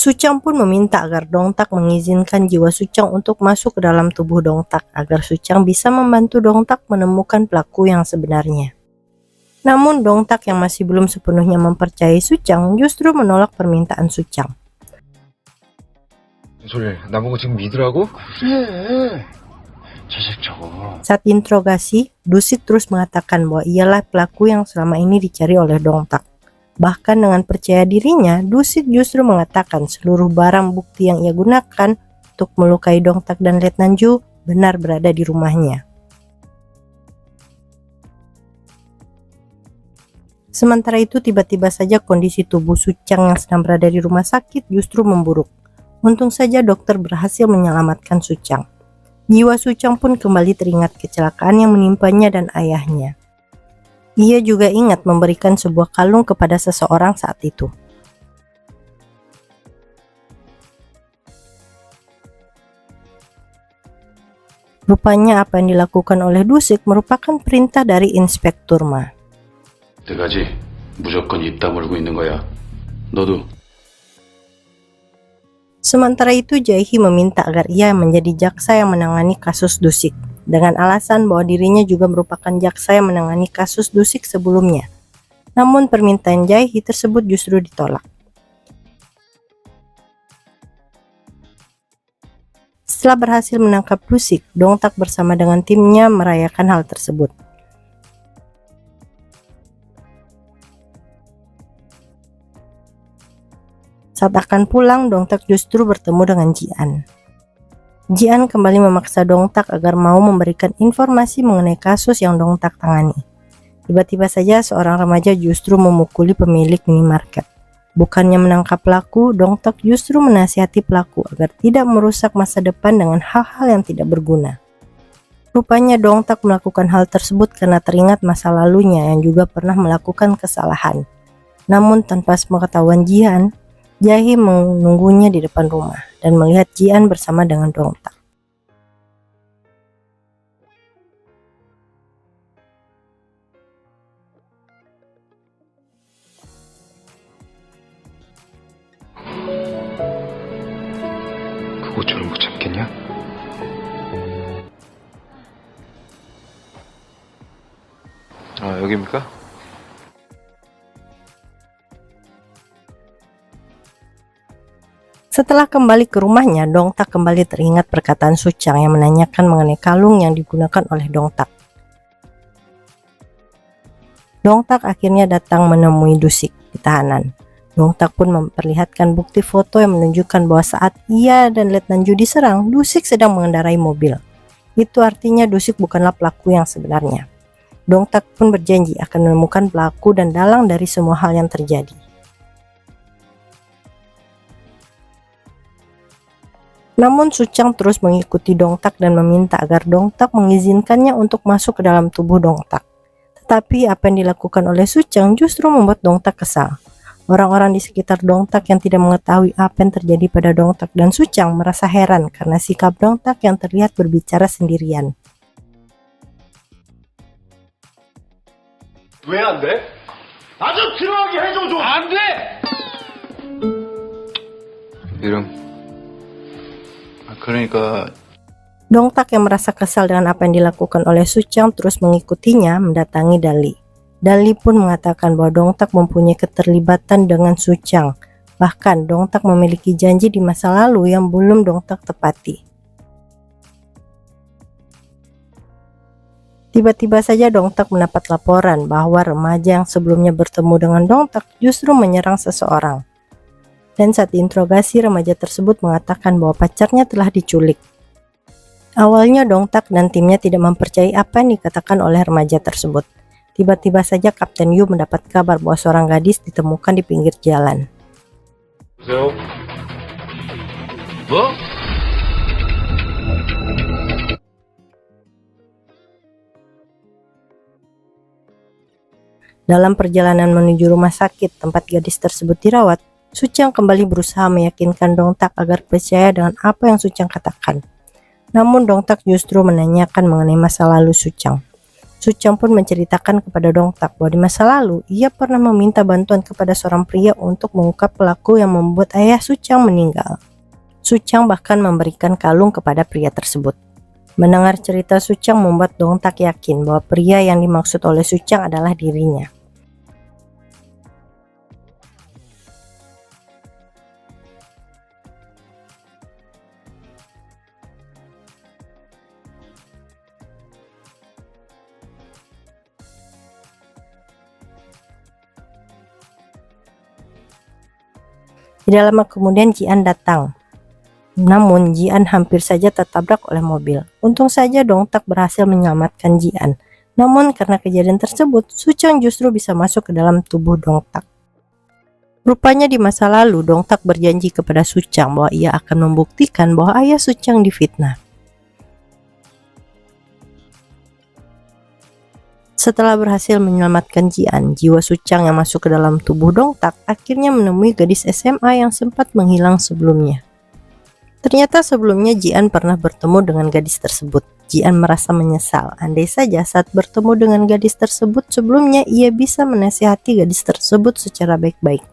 Suchang pun meminta agar Dongtak mengizinkan jiwa Suchang untuk masuk ke dalam tubuh Dongtak agar Suchang bisa membantu Dongtak menemukan pelaku yang sebenarnya. Namun Dongtak yang masih belum sepenuhnya mempercayai Suchang justru menolak permintaan Suchang. 소리 나보고 지금 믿으라고? 그래. 자식 저거. Saat interogasi, Dusik terus mengatakan bahwa ialah pelaku yang selama ini dicari oleh Dongtak. Bahkan dengan percaya dirinya, Dusik justru mengatakan seluruh barang bukti yang ia gunakan untuk melukai Dongtak dan Letnan Ju benar berada di rumahnya. Sementara itu, tiba-tiba saja kondisi tubuh Suchang yang sedang berada di rumah sakit justru memburuk. Untung saja dokter berhasil menyelamatkan Suchang. Jiwa Suchang pun kembali teringat kecelakaan yang menimpanya dan ayahnya. Ia juga ingat memberikan sebuah kalung kepada seseorang saat itu. Rupanya apa yang dilakukan oleh Dusik merupakan perintah dari Inspektur Ma. 내가지 무조건 입 다물고 있는 거야. 너도. Sementara itu Jae-hee meminta agar ia menjadi jaksa yang menangani kasus Dusik, dengan alasan bahwa dirinya juga merupakan jaksa yang menangani kasus Dusik sebelumnya. Namun permintaan Jae-hee tersebut justru ditolak. Setelah berhasil menangkap Dusik, Dongtak bersama dengan timnya merayakan hal tersebut. Saat akan pulang, Dongtak justru bertemu dengan Ji-an. Ji-an kembali memaksa Dongtak agar mau memberikan informasi mengenai kasus yang Dongtak tangani. Tiba-tiba saja seorang remaja justru memukuli pemilik minimarket. Bukannya menangkap pelaku, Dongtak justru menasihati pelaku agar tidak merusak masa depan dengan hal-hal yang tidak berguna. Rupanya Dongtak melakukan hal tersebut karena teringat masa lalunya yang juga pernah melakukan kesalahan. Namun tanpa sepengetahuan Ji-an, Jae-hee menunggunya di depan rumah dan melihat Ji-an bersama dengan Dongtak. 그 고초를 못 참겠냐? 아, 여기입니까? Setelah kembali ke rumahnya, Dongtak kembali teringat perkataan Suchang yang menanyakan mengenai kalung yang digunakan oleh Dongtak. Dongtak akhirnya datang menemui Dusik di tahanan. Dongtak pun memperlihatkan bukti foto yang menunjukkan bahwa saat ia dan Letnan Ju diserang, Dusik sedang mengendarai mobil. Itu artinya Dusik bukanlah pelaku yang sebenarnya. Dongtak pun berjanji akan menemukan pelaku dan dalang dari semua hal yang terjadi. Namun Suchang terus mengikuti Dongtak dan meminta agar Dongtak mengizinkannya untuk masuk ke dalam tubuh Dongtak. Tetapi apa yang dilakukan oleh Suchang justru membuat Dongtak kesal. Orang-orang di sekitar Dongtak yang tidak mengetahui apa yang terjadi pada Dongtak dan Suchang merasa heran karena sikap Dongtak yang terlihat berbicara sendirian. 왜 안 돼? 아주 들어가게 해줘 좀. 안 돼. 이름. 그러니까 Dongtak yang merasa kesal dengan apa yang dilakukan oleh Suchang terus mengikutinya mendatangi Dali. Dali pun mengatakan bahwa Dongtak mempunyai keterlibatan dengan Suchang. Bahkan Dongtak memiliki janji di masa lalu yang belum Dongtak tepati. Tiba-tiba saja Dongtak mendapat laporan bahwa remaja yang sebelumnya bertemu dengan Dongtak justru menyerang seseorang. Dan saat diinterogasi, remaja tersebut mengatakan bahwa pacarnya telah diculik. Awalnya Dongtak dan timnya tidak mempercayai apa yang dikatakan oleh remaja tersebut. Tiba-tiba saja Kapten Yu mendapat kabar bahwa seorang gadis ditemukan di pinggir jalan. Dalam perjalanan menuju rumah sakit tempat gadis tersebut dirawat, Suchang kembali berusaha meyakinkan Dongtak agar percaya dengan apa yang Suchang katakan. Namun Dongtak justru menanyakan mengenai masa lalu Suchang. Su Chang pun menceritakan kepada Dong Tak bahwa di masa lalu ia pernah meminta bantuan kepada seorang pria untuk mengungkap pelaku yang membuat ayah Su Chang meninggal. Su Chang bahkan memberikan kalung kepada pria tersebut. Mendengar cerita Su Chang membuat Dong Tak yakin bahwa pria yang dimaksud oleh Su Chang adalah dirinya. Tidak lama kemudian Jian datang. Namun Jian hampir saja tertabrak oleh mobil. Untung saja Dong Tak berhasil menyelamatkan Jian. Namun karena kejadian tersebut, Su Chang justru bisa masuk ke dalam tubuh Dong Tak. Rupanya di masa lalu Dong Tak berjanji kepada Su Chang bahwa ia akan membuktikan bahwa ayah Su Chang difitnah. Setelah berhasil menyelamatkan Jian, jiwa Su Chang yang masuk ke dalam tubuh Dong Tak akhirnya menemui gadis SMA yang sempat menghilang sebelumnya. Ternyata sebelumnya Jian pernah bertemu dengan gadis tersebut. Jian merasa menyesal, andai saja saat bertemu dengan gadis tersebut sebelumnya ia bisa menasihati gadis tersebut secara baik-baik.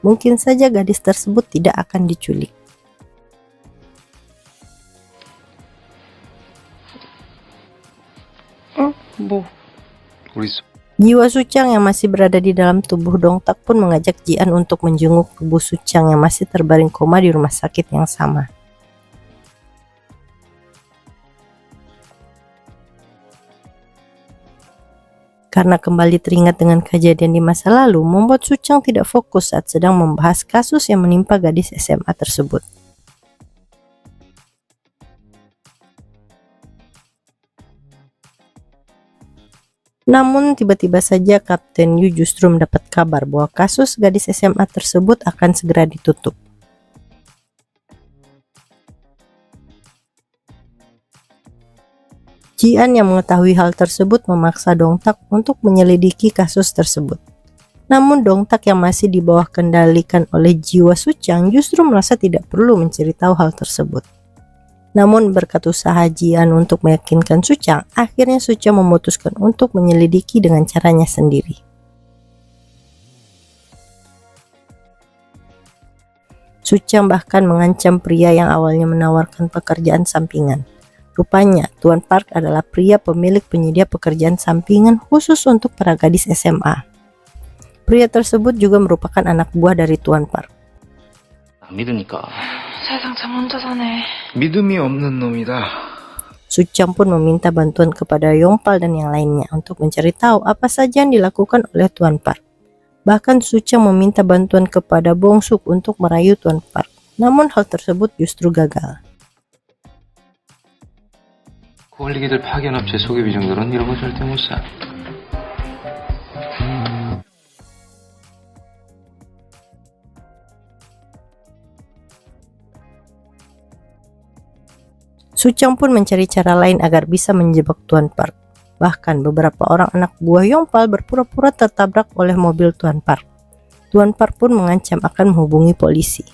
Mungkin saja gadis tersebut tidak akan diculik. Jiwa Su Chang yang masih berada di dalam tubuh Dong Tak pun mengajak Jian untuk menjenguk tubuh Su Chang yang masih terbaring koma di rumah sakit yang sama. Karena kembali teringat dengan kejadian di masa lalu, membuat Su Chang tidak fokus saat sedang membahas kasus yang menimpa gadis SMA tersebut. Namun tiba-tiba saja Kapten Yu justru mendapat kabar bahwa kasus gadis SMA tersebut akan segera ditutup. Jian yang mengetahui hal tersebut memaksa Dong Tak untuk menyelidiki kasus tersebut. Namun Dong Tak yang masih di bawah kendalikan oleh jiwa Su Chang justru merasa tidak perlu menceritahu hal tersebut. Namun berkat usaha Jian untuk meyakinkan Su Chang, akhirnya Su Chang memutuskan untuk menyelidiki dengan caranya sendiri. Su Chang bahkan mengancam pria yang awalnya menawarkan pekerjaan sampingan. Rupanya, Tuan Park adalah pria pemilik penyedia pekerjaan sampingan khusus untuk para gadis SMA. Pria tersebut juga merupakan anak buah dari Tuan Park. 믿으니까. 세상 참 혼자 사네. 믿음이 없는 놈이다. Su Chang pun meminta bantuan kepada Yongpal dan yang lainnya untuk mencari tahu apa saja yang dilakukan oleh Tuan Park. Bahkan Su Chang meminta bantuan kepada Bong Suk untuk merayu Tuan Park. Namun hal tersebut justru gagal. 꼴리기들 파견업체 소개비정들은 이런 거 절대 못 사. Su Chang pun mencari cara lain agar bisa menjebak Tuan Park. Bahkan beberapa orang anak buah Yongpal berpura-pura tertabrak oleh mobil Tuan Park. Tuan Park pun mengancam akan menghubungi polisi.